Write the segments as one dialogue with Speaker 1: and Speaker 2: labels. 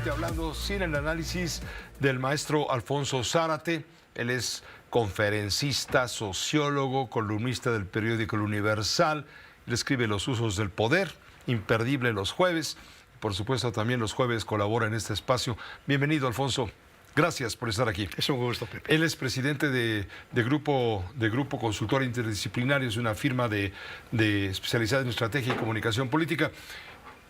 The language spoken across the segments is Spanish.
Speaker 1: Fuerte Hablando sin el análisis del maestro Alfonso Zárate. Él es conferencista, sociólogo, columnista del periódico El Universal. Él escribe Los usos del poder, imperdible los jueves. Por supuesto, también los jueves colabora en este espacio. Bienvenido, Alfonso. Gracias por estar aquí.
Speaker 2: Es un gusto, Pepe.
Speaker 1: Él es presidente de Grupo Consultor Interdisciplinario, es una firma especializada en estrategia y comunicación política.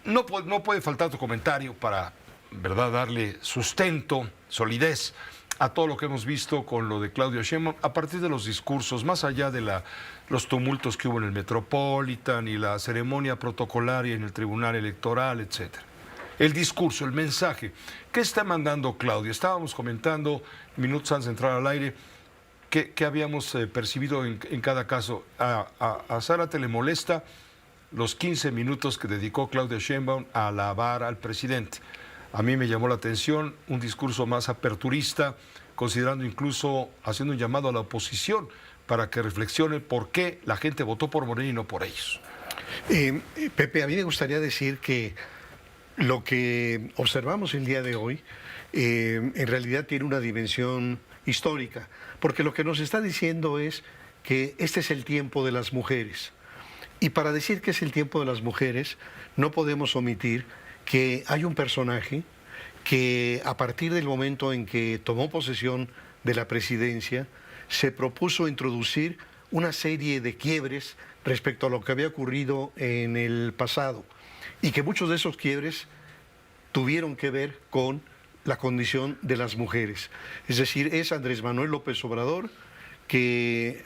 Speaker 1: No puede faltar tu comentario para, ¿verdad?, darle sustento, solidez a todo lo que hemos visto con lo de Claudia Sheinbaum, a partir de los discursos, más allá de los tumultos que hubo en el Metropolitan y la ceremonia protocolaria en el Tribunal Electoral, etcétera. El discurso, el mensaje. ¿Qué está mandando Claudia? Estábamos comentando minutos antes de entrar al aire que habíamos percibido en cada caso. A Zárate le molesta los 15 minutos que dedicó Claudia Sheinbaum a alabar al presidente. A mí me llamó la atención un discurso más aperturista, considerando incluso, haciendo un llamado a la oposición para que reflexione por qué la gente votó por Morena y no por ellos.
Speaker 2: Pepe, a mí me gustaría decir que lo que observamos el día de hoy en realidad tiene una dimensión histórica, porque lo que nos está diciendo es que este es el tiempo de las mujeres. Y para decir que es el tiempo de las mujeres, no podemos omitir que hay un personaje que a partir del momento en que tomó posesión de la presidencia, se propuso introducir una serie de quiebres respecto a lo que había ocurrido en el pasado, y que muchos de esos quiebres tuvieron que ver con la condición de las mujeres. Es decir, es Andrés Manuel López Obrador que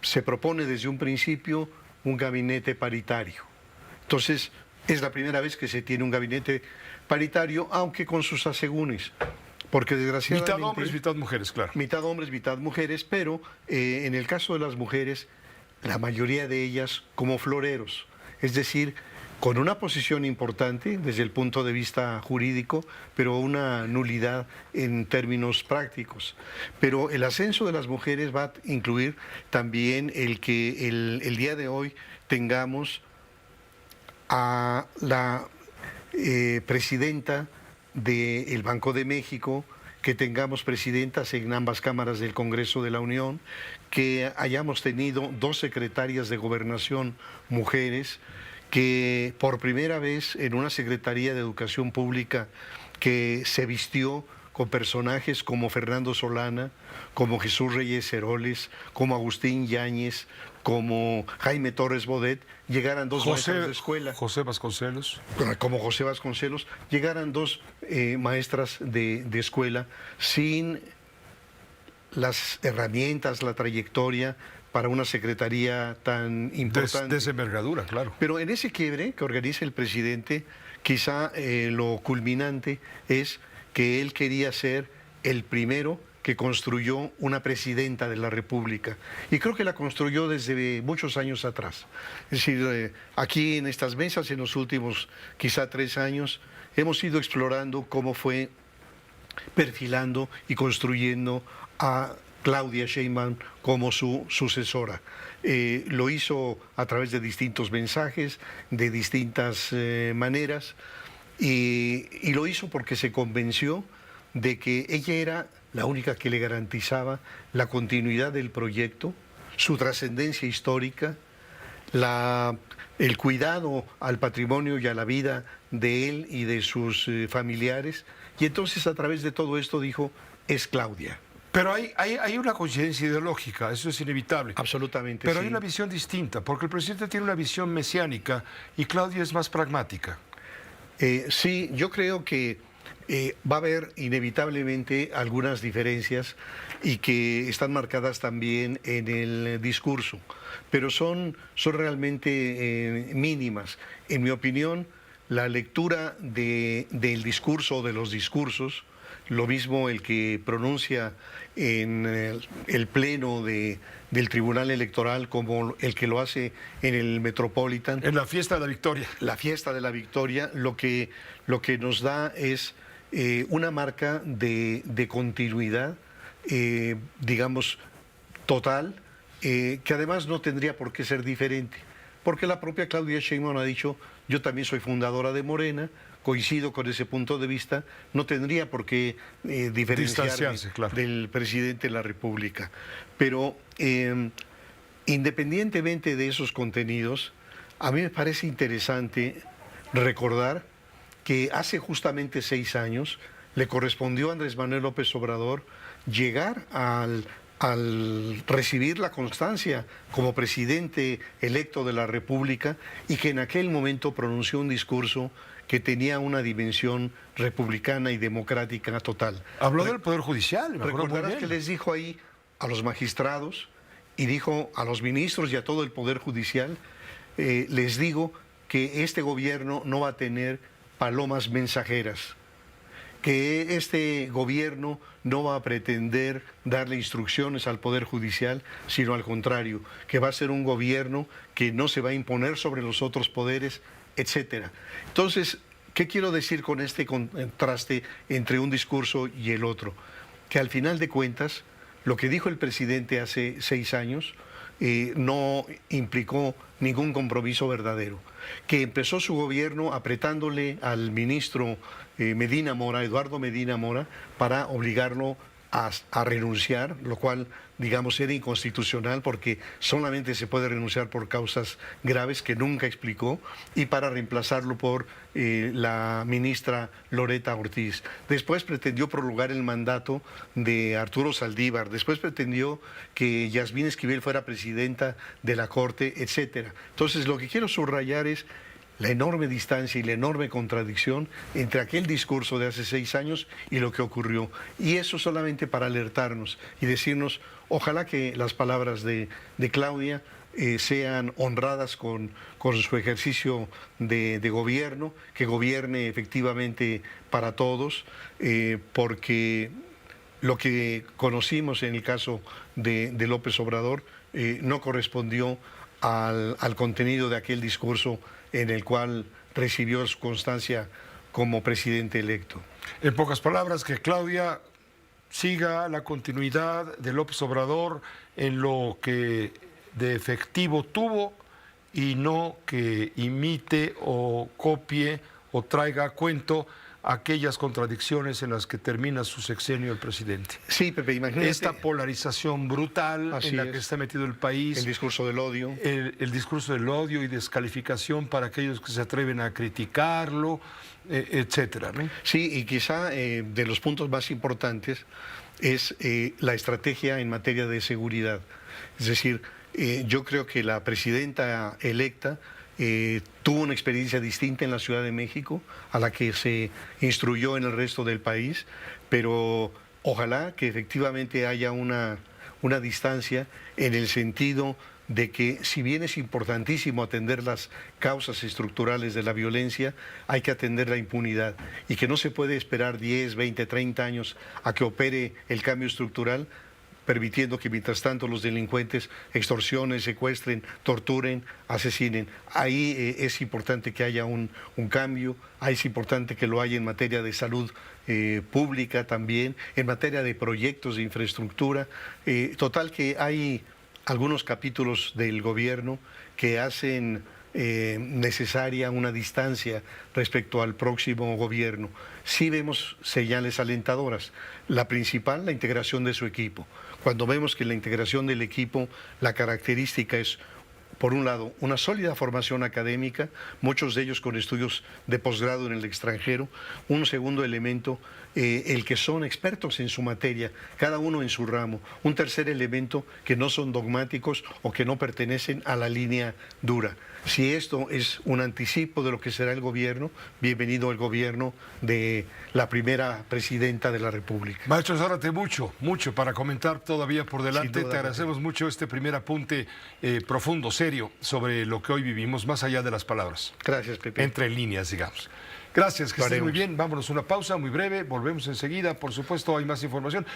Speaker 2: se propone desde un principio un gabinete paritario. Entonces, es la primera vez que se tiene un gabinete paritario, aunque con sus asegúnes, porque desgraciadamente...
Speaker 1: Mitad hombres, mitad mujeres, claro.
Speaker 2: Mitad hombres, mitad mujeres, pero en el caso de las mujeres, la mayoría de ellas como floreros, es decir, con una posición importante desde el punto de vista jurídico, pero una nulidad en términos prácticos. Pero el ascenso de las mujeres va a incluir también el que el día de hoy tengamos a la presidenta del Banco de México, que tengamos presidentas en ambas cámaras del Congreso de la Unión, que hayamos tenido 2 secretarias de Gobernación mujeres, que por primera vez en una Secretaría de Educación Pública que se vistió con personajes como Fernando Solana, como Jesús Reyes Heroles, como Agustín Yáñez, como Jaime Torres Bodet, llegaran 2 maestras de escuela.
Speaker 1: José Vasconcelos.
Speaker 2: Como José Vasconcelos, llegaran 2 maestras de escuela sin las herramientas, la trayectoria para una secretaría tan importante.
Speaker 1: De esa envergadura, claro.
Speaker 2: Pero en ese quiebre que organiza el presidente, quizá lo culminante es que él quería ser el primero que construyó una presidenta de la República. Y creo que la construyó desde muchos años atrás. Es decir, aquí en estas mesas, en los últimos quizá 3 años, hemos ido explorando cómo fue perfilando y construyendo a Claudia Sheinbaum como su sucesora. Lo hizo a través de distintos mensajes, de distintas maneras, y lo hizo porque se convenció de que ella era la única que le garantizaba la continuidad del proyecto, su trascendencia histórica, el cuidado al patrimonio y a la vida de él y de sus familiares. Y entonces, a través de todo esto, dijo, es Claudia.
Speaker 1: Pero hay una coincidencia ideológica, eso es inevitable.
Speaker 2: Absolutamente.
Speaker 1: Pero
Speaker 2: sí.
Speaker 1: hay una visión distinta, porque el presidente tiene una visión mesiánica y Claudia es más pragmática.
Speaker 2: Sí, yo creo que va a haber inevitablemente algunas diferencias y que están marcadas también en el discurso, pero son realmente mínimas. En mi opinión, la lectura del discurso o de los discursos, lo mismo el que pronuncia en el pleno del Tribunal Electoral como el que lo hace en el Metropolitan.
Speaker 1: En la fiesta de la victoria.
Speaker 2: La fiesta de la victoria, lo que nos da es una marca de continuidad, digamos, total, que además no tendría por qué ser diferente. Porque la propia Claudia Sheinbaum ha dicho, yo también soy fundadora de Morena, coincido con ese punto de vista, no tendría por qué diferenciarme
Speaker 1: Distanciarse, claro,
Speaker 2: del presidente de la República. Pero independientemente de esos contenidos, a mí me parece interesante recordar que hace justamente 6 años le correspondió a Andrés Manuel López Obrador llegar al recibir la constancia como presidente electo de la República y que en aquel momento pronunció un discurso que tenía una dimensión republicana y democrática total.
Speaker 1: Habló del Poder Judicial, me acuerdo muy
Speaker 2: Recordarás
Speaker 1: bien.
Speaker 2: que les dijo ahí a los magistrados y dijo a los ministros y a todo el Poder Judicial, les digo que este gobierno no va a tener palomas mensajeras, que este gobierno no va a pretender darle instrucciones al Poder Judicial, sino al contrario, que va a ser un gobierno que no se va a imponer sobre los otros poderes, etcétera. Entonces, ¿qué quiero decir con este contraste entre un discurso y el otro? Que al final de cuentas, lo que dijo el presidente hace 6 años no implicó ningún compromiso verdadero, que empezó su gobierno apretándole al ministro Medina Mora, Eduardo Medina Mora, para obligarlo a renunciar, lo cual, digamos, era inconstitucional porque solamente se puede renunciar por causas graves que nunca explicó, y para reemplazarlo por la ministra Loretta Ortiz. Después pretendió prolongar el mandato de Arturo Saldívar, después pretendió que Yasmín Esquivel fuera presidenta de la Corte, etcétera. Entonces, lo que quiero subrayar es la enorme distancia y la enorme contradicción entre aquel discurso de hace 6 años y lo que ocurrió. Y eso solamente para alertarnos y decirnos, ojalá que las palabras de Claudia sean honradas con su ejercicio de gobierno, que gobierne efectivamente para todos, porque lo que conocimos en el caso de López Obrador no correspondió al contenido de aquel discurso en el cual recibió su constancia como presidente electo.
Speaker 1: En pocas palabras, que Claudia siga la continuidad de López Obrador en lo que de efectivo tuvo y no que imite o copie o traiga a cuento aquellas contradicciones en las que termina su sexenio el presidente.
Speaker 2: Sí, Pepe, imagínate.
Speaker 1: Esta polarización brutal
Speaker 2: Así
Speaker 1: en la
Speaker 2: es.
Speaker 1: que está metido el país.
Speaker 2: El discurso del odio.
Speaker 1: El discurso del odio y descalificación para aquellos que se atreven a criticarlo, etcétera, ¿no?
Speaker 2: Sí, y quizá de los puntos más importantes es la estrategia en materia de seguridad. Es decir, yo creo que la presidenta electa tuvo una experiencia distinta en la Ciudad de México a la que se instruyó en el resto del país, pero ojalá que efectivamente haya una distancia en el sentido de que, si bien es importantísimo atender las causas estructurales de la violencia, hay que atender la impunidad y que no se puede esperar 10, 20, 30 años a que opere el cambio estructural, permitiendo que mientras tanto los delincuentes extorsionen, secuestren, torturen, asesinen. Ahí es importante que haya un cambio, ahí es importante que lo haya en materia de salud pública también, en materia de proyectos de infraestructura. Total que hay algunos capítulos del gobierno que hacen necesaria una distancia respecto al próximo gobierno. Sí vemos señales alentadoras. La principal, la integración de su equipo. Cuando vemos que la integración del equipo, la característica es, por un lado, una sólida formación académica, muchos de ellos con estudios de posgrado en el extranjero. Un segundo elemento, el que son expertos en su materia, cada uno en su ramo. Un tercer elemento, que no son dogmáticos o que no pertenecen a la línea dura. Si esto es un anticipo de lo que será el gobierno, bienvenido al gobierno de la primera presidenta de la República.
Speaker 1: Maestro Zárate, mucho para comentar todavía por delante.
Speaker 2: Sin duda,
Speaker 1: te agradecemos mucho este primer apunte profundo, serio, sobre lo que hoy vivimos, más allá de las palabras.
Speaker 2: Gracias, Pepe.
Speaker 1: Entre líneas, digamos. Gracias, que estés muy
Speaker 2: Haremos.
Speaker 1: bien. Vámonos a una pausa muy breve, volvemos enseguida. Por supuesto, hay más información.